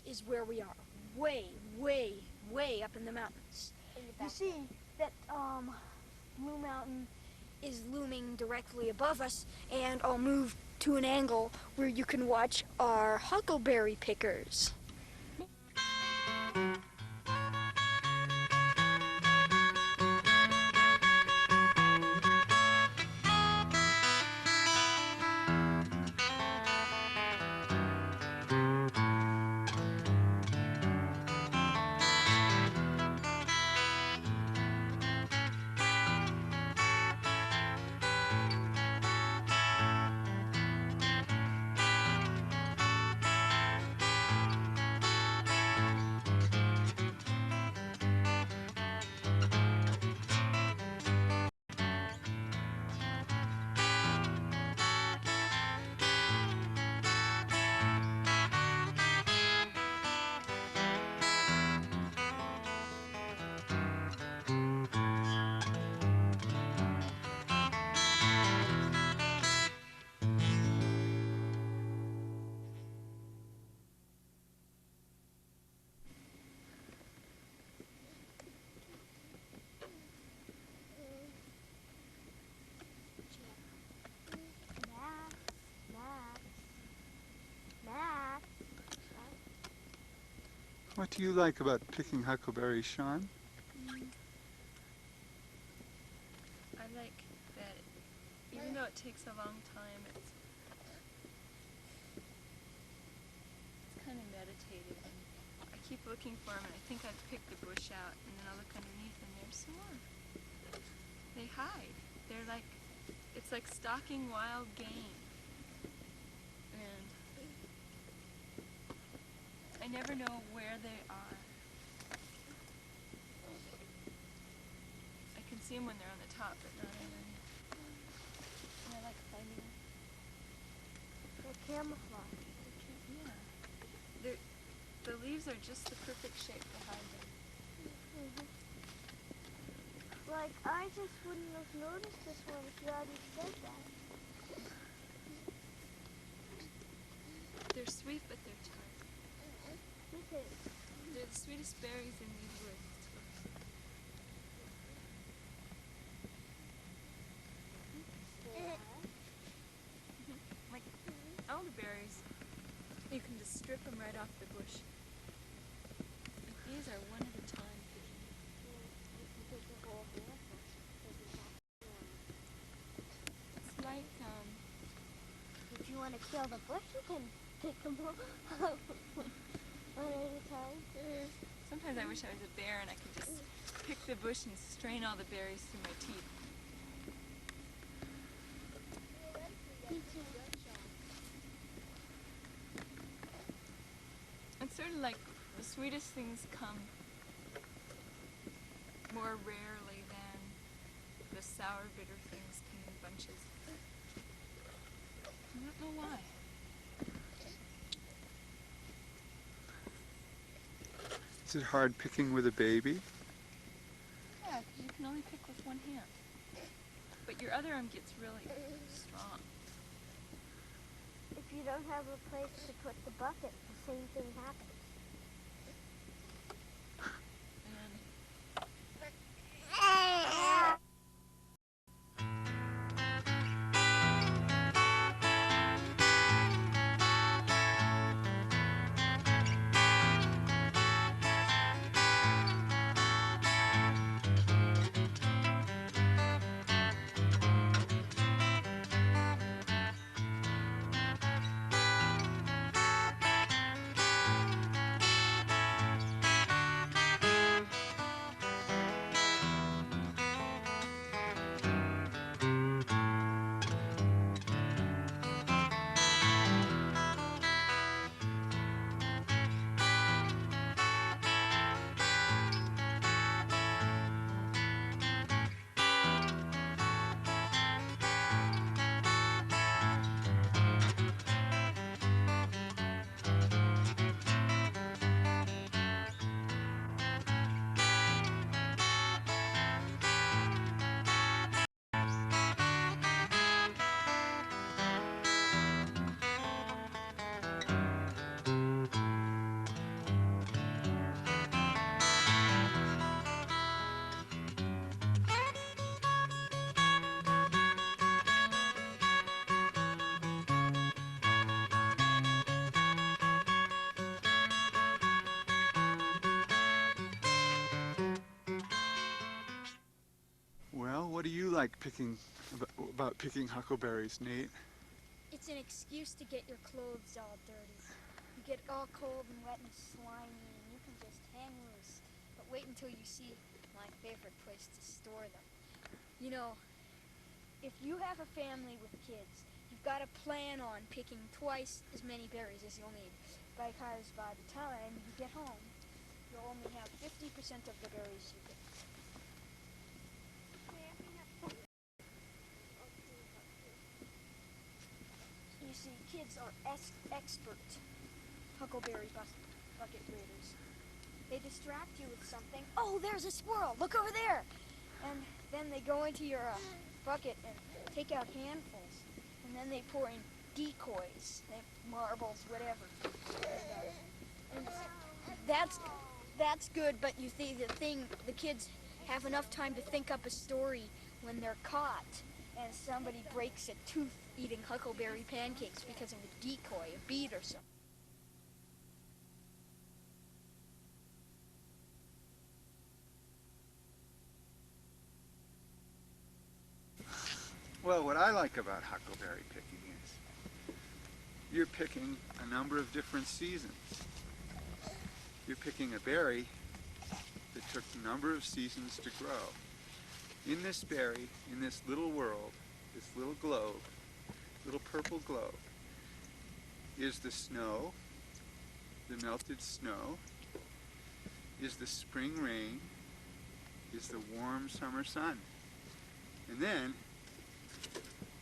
is where we are. Way, way, way up in the mountains. You see that Blue Mountain is looming directly above us, and I'll move to an angle where you can watch our huckleberry pickers. What do you like about picking huckleberries, Shaun? I like that even though it takes a long time, it's kind of meditative. And I keep looking for them, and I think I've picked the bush out, and then I'll look underneath, and there's some more. They hide. They're like, it's like stalking wild game. And I never know where they are. I can see them when they're on the top, but not underneath. And I like finding them. They're camouflage. Yeah. The leaves are just the perfect shape to hide them. Like, I just wouldn't have noticed this one if you hadn't said that. They're sweet, but they're tart. They're the sweetest berries in these woods. Like elderberries, you can just strip them right off the bush. But these are one at a time. It's like, if you want to kill the bush, you can pick them all one at a time. Sometimes I wish I was a bear and I could just pick the bush and strain all the berries through my teeth. It's sort of like the sweetest things come more rarely than the sour, bitter things come in bunches. I don't know why. Is it hard picking with a baby? Yeah, you can only pick with one hand. But your other arm gets really strong. If you don't have a place to put the bucket, the same thing happens. What do you like about picking huckleberries, Nate? It's an excuse to get your clothes all dirty. You get all cold and wet and slimy, and you can just hang loose. But wait until you see my favorite place to store them. You know, if you have a family with kids, you've got to plan on picking twice as many berries as you'll need, because by the time you get home, you'll only have 50% of the berries you picked. You see, kids are expert huckleberry bucket raiders. They distract you with something. Oh, there's a squirrel! Look over there! And then they go into your bucket and take out handfuls. And then they pour in decoys, marbles, whatever. And that's good, but you see, the kids have enough time to think up a story when they're caught and somebody breaks a tooth eating huckleberry pancakes because of a decoy, a bead or something. Well, what I like about huckleberry picking is you're picking a number of different seasons. You're picking a berry that took a number of seasons to grow. In this berry, in this little world, this little globe, little purple globe, is the snow, the melted snow, is the spring rain, is the warm summer sun. And then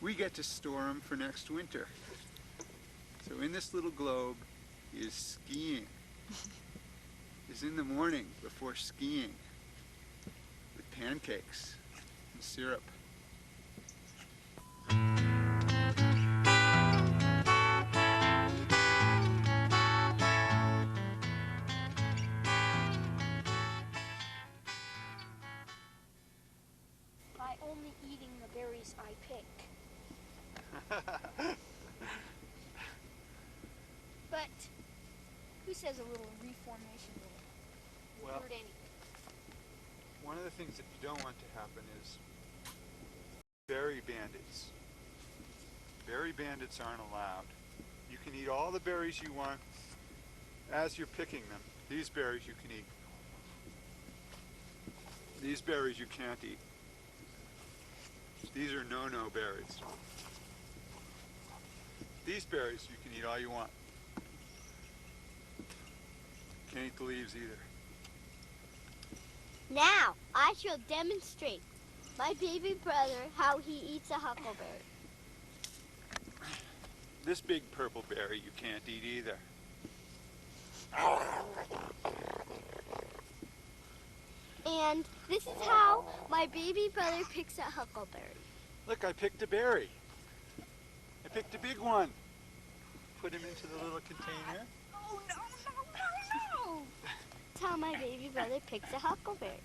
we get to store them for next winter. So in this little globe is skiing. Is in the morning before skiing with pancakes and syrup. By only eating the berries I pick. But who says a little reformation will hurt anything? One of the things that you don't want to happen is berry bandits. Berry bandits aren't allowed. You can eat all the berries you want as you're picking them. These berries you can eat. These berries you can't eat. These are no-no berries. These berries you can eat all you want. Can't eat the leaves either. Now, I shall demonstrate my baby brother how he eats a huckleberry. This big purple berry you can't eat either. And this is how my baby brother picks a huckleberry. Look, I picked a berry. I picked a big one. Put him into the little container. Oh, no, no, no, no! That's how my baby brother picks a huckleberry.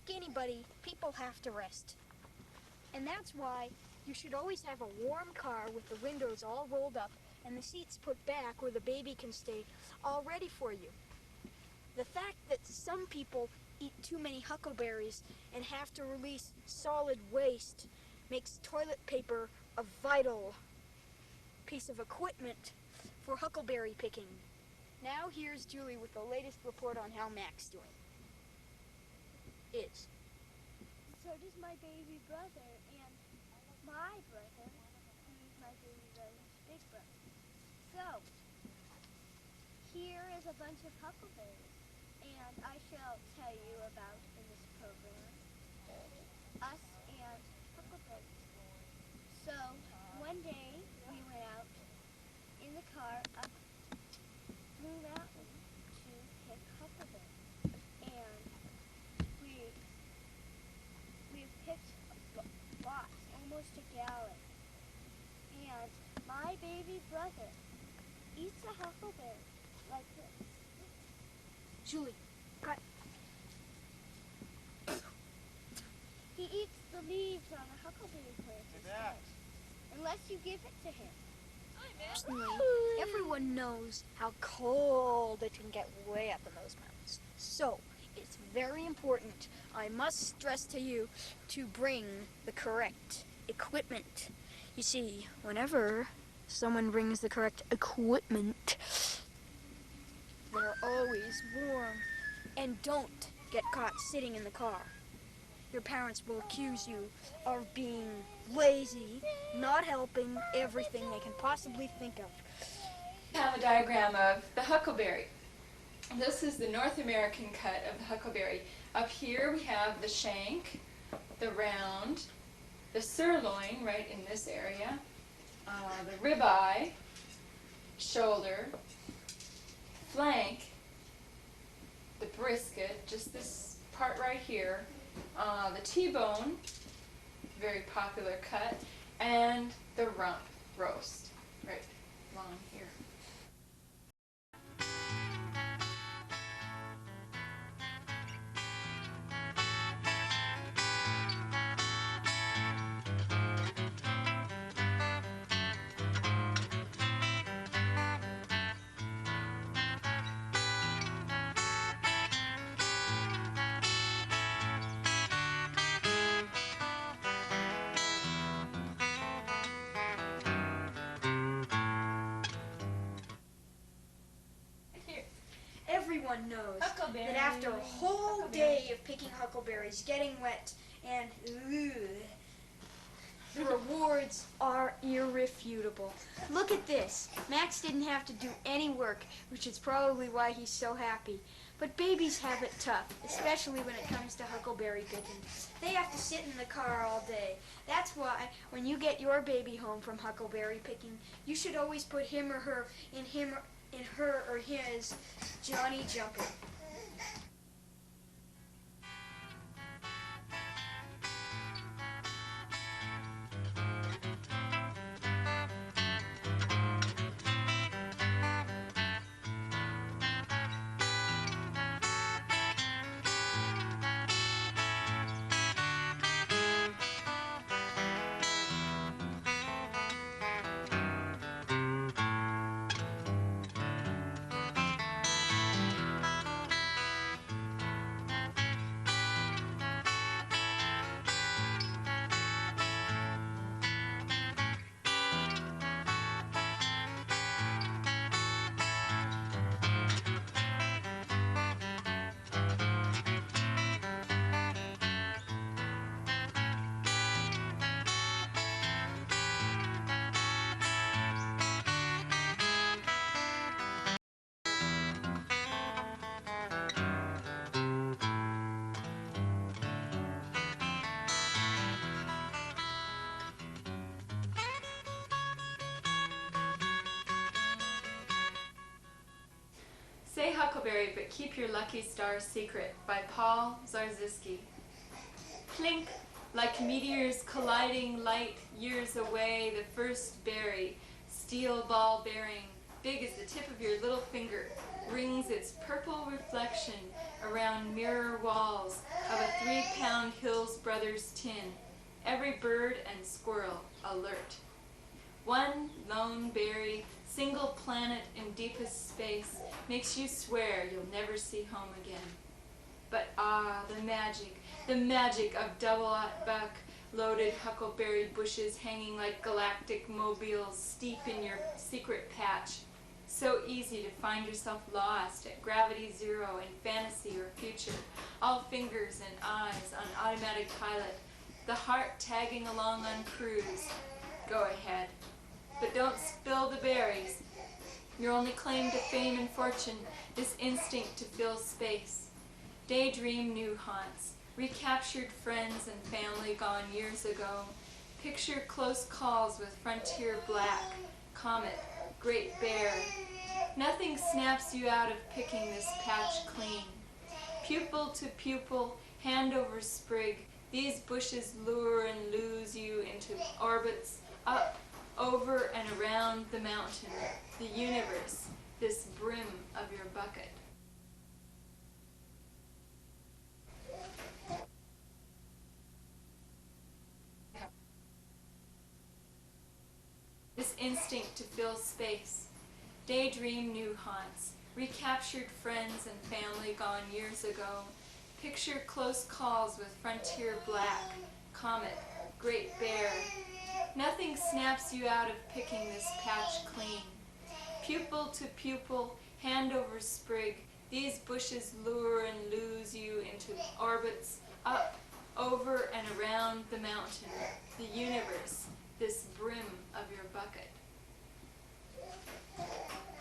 like anybody, people have to rest. And that's why you should always have a warm car with the windows all rolled up and the seats put back where the baby can stay, all ready for you. The fact that some people eat too many huckleberries and have to release solid waste makes toilet paper a vital piece of equipment for huckleberry picking. Now here's Julie with the latest report on how Mac's doing. So does my baby brother and my brother, who's my baby brother's big brother. So, here is a bunch of huckleberries, and I shall tell you about in this program, us and huckleberries. So, one day we went out in the car up Blue Mountain to pick huckleberries, and we picked lots, almost a gallon, and my baby brother eats a huckleberry like this. Julie, cut. He eats the leaves on a huckleberry plant instead, unless you give it to him. Personally, everyone knows how cold it can get way up in those mountains. So, it's very important, I must stress to you, to bring the correct equipment. You see, whenever someone brings the correct equipment, they're always warm. And don't get caught sitting in the car. Your parents will accuse you of being lazy, not helping everything they can possibly think of. I have a diagram of the huckleberry. This is the North American cut of the huckleberry. Up here we have the shank, the round, the sirloin right in this area, the ribeye, shoulder, flank, the brisket, just this part right here, the T-bone, very popular cut, and the rump roast right along here. Everyone knows that after a whole day of picking huckleberries, getting wet, and the rewards are irrefutable. Look at this. Max didn't have to do any work, which is probably why he's so happy. But babies have it tough, especially when it comes to huckleberry picking. They have to sit in the car all day. That's why when you get your baby home from huckleberry picking, you should always put him or her in her or his Johnny jumper. Say Huckleberry, but keep your lucky star secret by Paul Zarzyski. Plink, like meteors colliding light years away, the first berry, steel ball bearing, big as the tip of your little finger, rings its purple reflection around mirror walls of a 3-pound Hills Brothers tin, every bird and squirrel alert. One lone berry, single planet in deepest space, makes you swear you'll never see home again. But ah, the magic of double-aught buck, loaded huckleberry bushes hanging like galactic mobiles steep in your secret patch. So easy to find yourself lost at gravity zero in fantasy or future, all fingers and eyes on automatic pilot, the heart tagging along on cruise. Go ahead, but don't spill the berries. Your only claim to fame and fortune, this instinct to fill space. Daydream new haunts, recaptured friends and family gone years ago. Picture close calls with frontier black, comet, great bear. Nothing snaps you out of picking this patch clean. Pupil to pupil, hand over sprig, these bushes lure and lose you into orbits, up, over and around the mountain, the universe, this brim of your bucket. This instinct to fill space. Daydream new haunts, recaptured friends and family gone years ago. Picture close calls with frontier black, comet, great bear. Nothing snaps you out of picking this patch clean. Pupil to pupil, hand over sprig, these bushes lure and lose you into orbits, up, over and around the mountain, the universe, this brim of your bucket.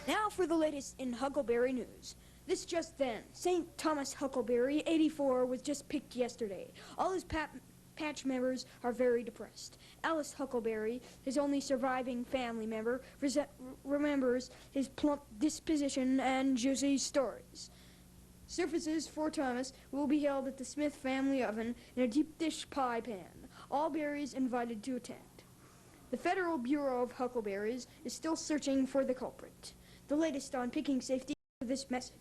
Now for the latest in Huckleberry news. This just then, St. Thomas Huckleberry, 84, was just picked yesterday. All his patch members are very depressed. Alice Huckleberry, his only surviving family member, remembers his plump disposition and juicy stories. Services for Thomas will be held at the Smith family oven in a deep dish pie pan. All berries invited to attend. The Federal Bureau of Huckleberries is still searching for the culprit. The latest on picking safety with this message.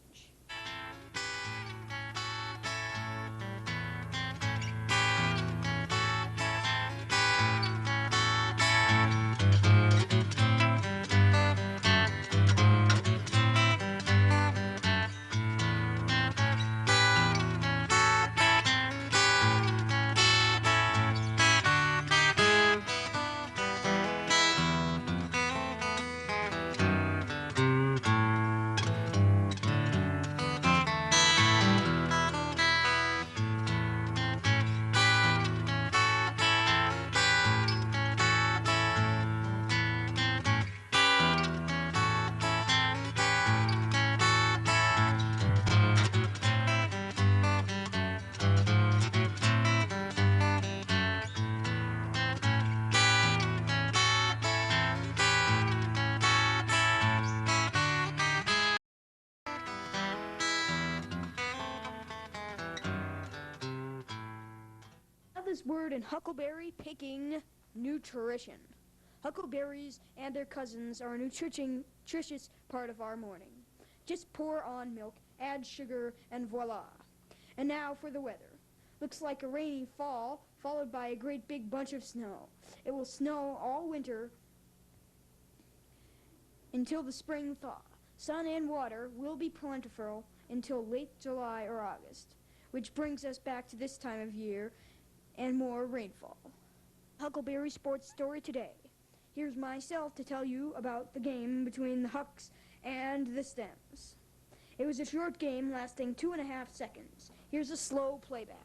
This word in huckleberry picking: nutrition. Huckleberries and their cousins are a nutritious part of our morning. Just pour on milk, add sugar, and voila. And now for the weather. Looks like a rainy fall, followed by a great big bunch of snow. It will snow all winter until the spring thaw. Sun and water will be plentiful until late July or August, which brings us back to this time of year and more rainfall. Huckleberry sports story today. Here's myself to tell you about the game between the Hucks and the Stems. It was a short game lasting 2.5 seconds. Here's a slow playback.